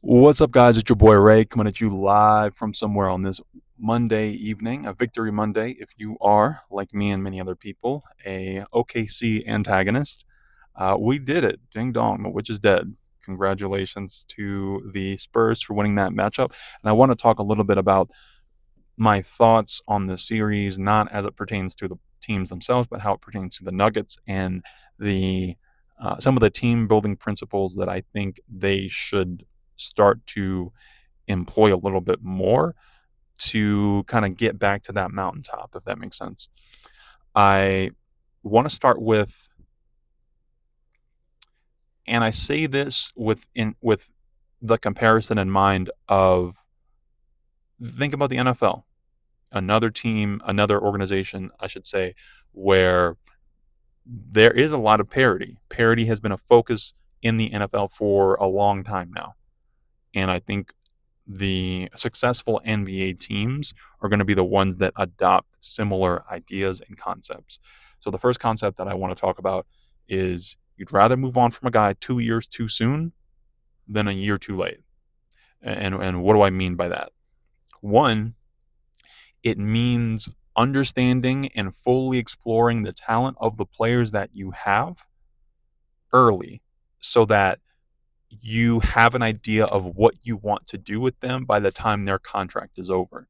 What's up, guys? It's your boy Ray coming at you live from somewhere on this Monday evening, a victory Monday. If you are, like me and many other people, a OKC antagonist, we did it. Ding dong, the witch is dead. Congratulations to the Spurs for winning that matchup. And I want to talk a little bit about my thoughts on the series, not as it pertains to the teams themselves, but how it pertains to the Nuggets and the some of the team building principles that I think they should start to employ a little bit more to kind of get back to that mountaintop, if that makes sense. I want to start with, and I say this with the comparison in mind of think about the NFL, another team, another organization, I should say, where there is a lot of parity. Parity has been a focus in the NFL for a long time now. And I think the successful NBA teams are going to be the ones that adopt similar ideas and concepts. So the first concept that I want to talk about is you'd rather move on from a guy 2 years too soon than a year too late. And what do I mean by that? One, it means understanding and fully exploring the talent of the players that you have early so that you have an idea of what you want to do with them by the time their contract is over.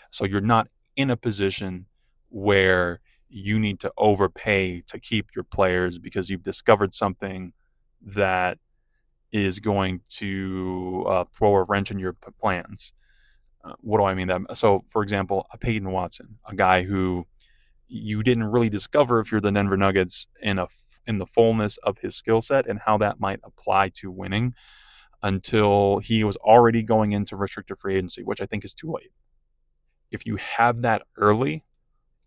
So you're not in a position where you need to overpay to keep your players because you've discovered something that is going to throw a wrench in your plans. What do I mean? That so, for example, a Peyton Watson, a guy who you didn't really discover if you're the Denver Nuggets in the fullness of his skill set and how that might apply to winning until he was already going into restricted free agency, which I think is too late. If you have that early,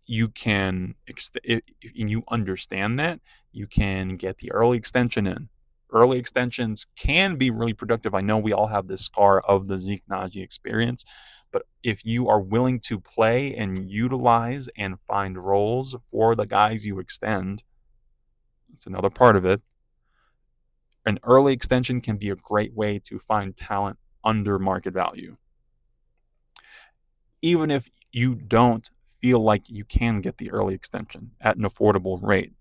you can, if you understand that, you can get the early extension in. Early extensions can be really productive. I know we all have this scar of the Zeke Naji experience, but if you are willing to play and utilize and find roles for the guys you extend, it's another part of it. An early extension can be a great way to find talent under market value. Even if you don't feel like you can get the early extension at an affordable rate,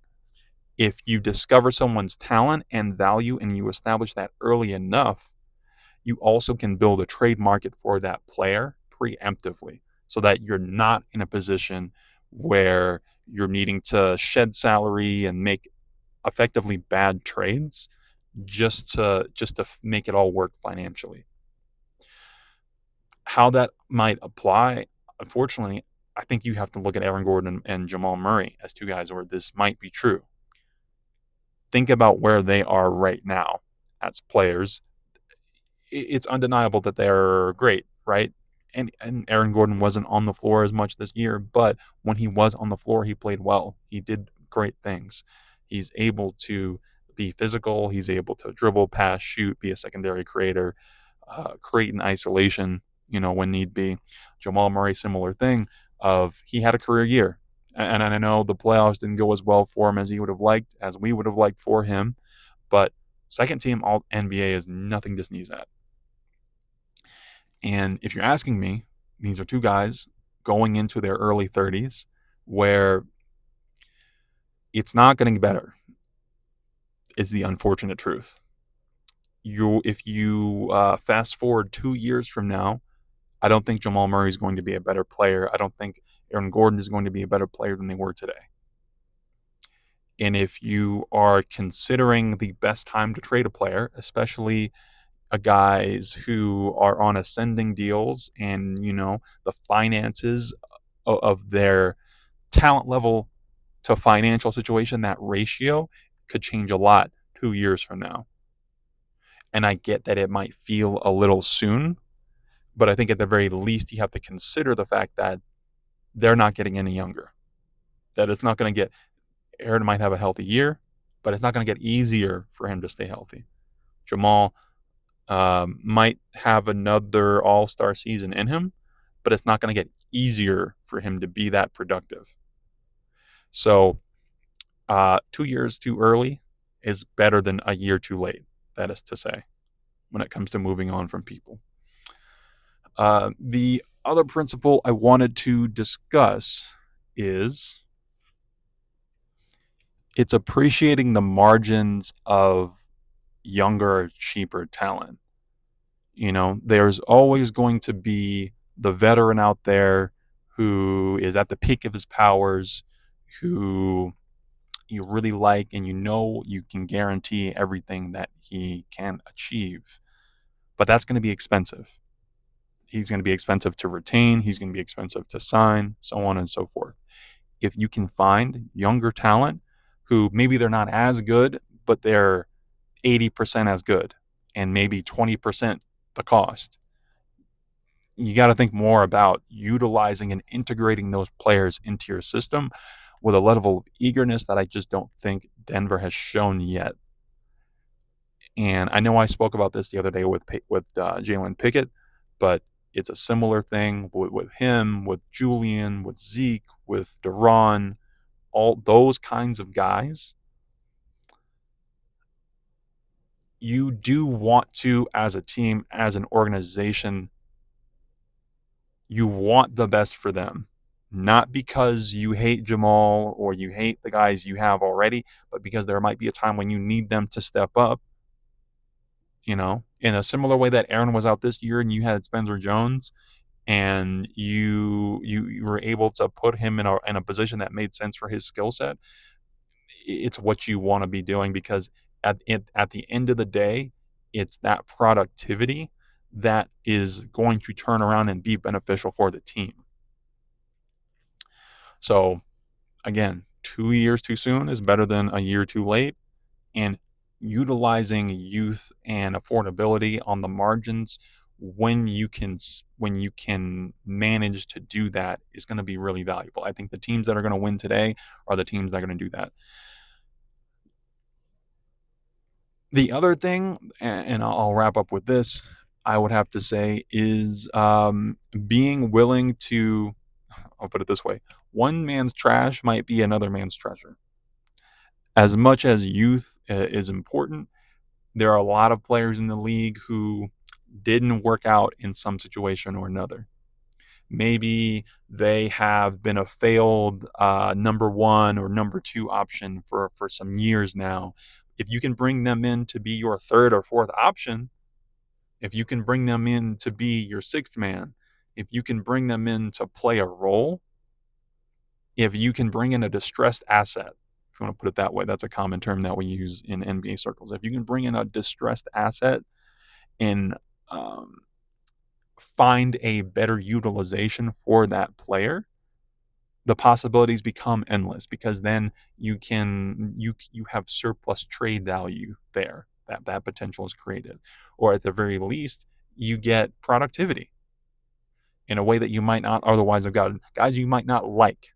if you discover someone's talent and value and you establish that early enough, you also can build a trade market for that player preemptively so that you're not in a position where you're needing to shed salary and make effectively bad trades just to make it all work financially. How that might apply, unfortunately, I think you have to look at Aaron Gordon and Jamal Murray as two guys where this might be true. Think about where they are right now as players. It's undeniable that they're great, right? And Aaron Gordon wasn't on the floor as much this year, but when he was on the floor, he played well. He did great things. He's able to be physical. He's able to dribble, pass, shoot, be a secondary creator, create in isolation, when need be. Jamal Murray, similar thing. Of he had a career year, and I know the playoffs didn't go as well for him as he would have liked, as we would have liked for him. But second team All NBA is nothing to sneeze at. And if you're asking me, these are two guys going into their early 30s where it's not getting better. It's the unfortunate truth. If you fast forward 2 years from now, I don't think Jamal Murray is going to be a better player. I don't think Aaron Gordon is going to be a better player than they were today. And if you are considering the best time to trade a player, especially guys who are on ascending deals and, the finances of their talent level to financial situation, that ratio could change a lot 2 years from now. And I get that it might feel a little soon, but I think at the very least, you have to consider the fact that they're not getting any younger. That it's not going to get, Aaron might have a healthy year, but it's not going to get easier for him to stay healthy. Jamal might have another all-star season in him, but it's not going to get easier for him to be that productive. So 2 years too early is better than a year too late, that is to say. when it comes to moving on from people. The other principle I wanted to discuss is it's appreciating the margins of younger, cheaper talent. There's always going to be the veteran out there who is at the peak of his powers, who you really like, and you can guarantee everything that he can achieve. But that's going to be expensive. He's going to be expensive to retain, he's going to be expensive to sign, so on and so forth. If you can find younger talent who maybe they're not as good, but they're 80% as good and maybe 20% the cost, you got to think more about utilizing and integrating those players into your system with a level of eagerness that I just don't think Denver has shown yet. And I know I spoke about this the other day with Jalen Pickett, but it's a similar thing with him, with Julian, with Zeke, with Deron, all those kinds of guys. You do want to, as a team, as an organization, you want the best for them. Not because you hate Jamal or you hate the guys you have already, but because there might be a time when you need them to step up, in a similar way that Aaron was out this year and you had Spencer Jones and you were able to put him in a position that made sense for his skill set. It's what you want to be doing because at the end of the day, it's that productivity that is going to turn around and be beneficial for the team. So again, 2 years too soon is better than a year too late. And utilizing youth and affordability on the margins when you can manage to do that is going to be really valuable. I think the teams that are going to win today are the teams that are going to do that. The other thing, and I'll wrap up with this, I would have to say is being willing to, I'll put it this way, one man's trash might be another man's treasure. As much as youth is important, there are a lot of players in the league who didn't work out in some situation or another. Maybe they have been a failed number one or number two option for some years now. If you can bring them in to be your third or fourth option, if you can bring them in to be your sixth man, if you can bring them in to play a role, if you can bring in a distressed asset, if you want to put it that way, that's a common term that we use in NBA circles. If you can bring in a distressed asset and find a better utilization for that player, the possibilities become endless because then you have surplus trade value there that potential is created, or at the very least you get productivity in a way that you might not otherwise have gotten. Guys you might not like.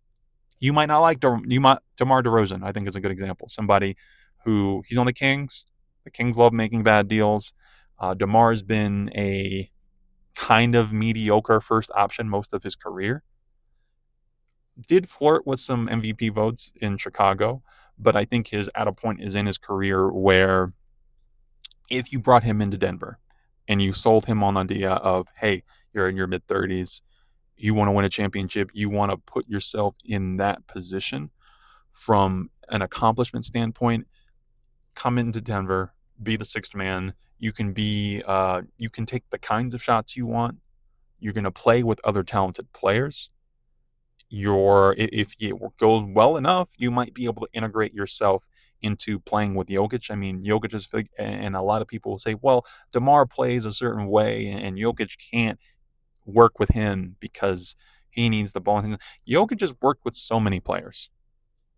You might not like DeMar DeRozan. I think is a good example. Somebody who he's on the Kings. The Kings love making bad deals. DeMar's been a kind of mediocre first option most of his career. Did flirt with some MVP votes in Chicago, but I think his at a point is in his career where if you brought him into Denver and you sold him on the idea of, hey, you're in your mid 30s, you want to win a championship, you want to put yourself in that position from an accomplishment standpoint, come into Denver, be the sixth man. You can take the kinds of shots you want. You're going to play with other talented players. If it goes well enough, you might be able to integrate yourself into playing with Jokic. I mean, Jokic is big, and a lot of people will say, well, DeMar plays a certain way, and Jokic can't work with him because he needs the ball. Jokic has worked with so many players.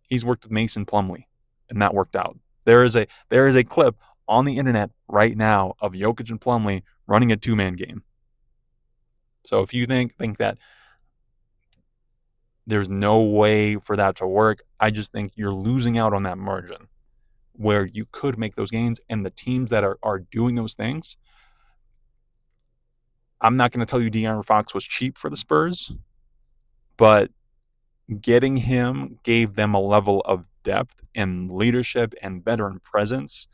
He's worked with Mason Plumlee, and that worked out. There is a clip on the internet right now of Jokic and Plumlee running a two-man game. So if you think that there's no way for that to work, I just think you're losing out on that margin where you could make those gains. And the teams that are doing those things, I'm not going to tell you De'Aaron Fox was cheap for the Spurs, but getting him gave them a level of depth and leadership and veteran presence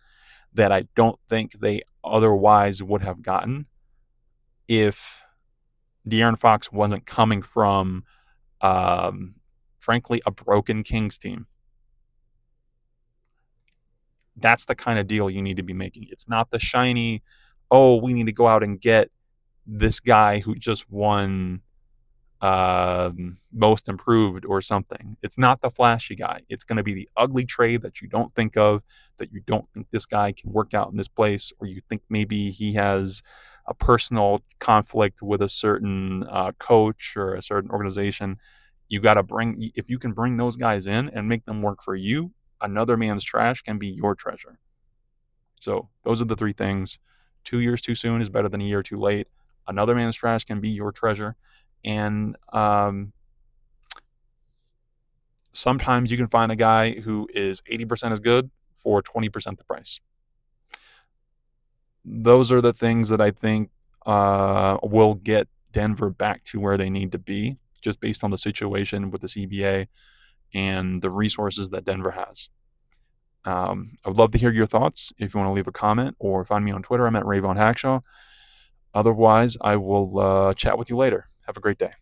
that I don't think they otherwise would have gotten if De'Aaron Fox wasn't coming from, um, frankly, a broken Kings team. That's the kind of deal you need to be making. It's not the shiny, oh, we need to go out and get this guy who just won most improved or something. It's not the flashy guy. It's going to be the ugly trade that you don't think of, that you don't think this guy can work out in this place, or you think maybe he has a personal conflict with a certain coach or a certain organization. You got to bring, if you can bring those guys in and make them work for you, another man's trash can be your treasure. So those are the three things. 2 years too soon is better than a year too late. Another man's trash can be your treasure. And sometimes you can find a guy who is 80% as good for 20% the price. Those are the things that I think will get Denver back to where they need to be, just based on the situation with the CBA and the resources that Denver has. I would love to hear your thoughts. If you want to leave a comment or find me on Twitter, I'm at Ray Von Hackshaw. Otherwise, I will chat with you later. Have a great day.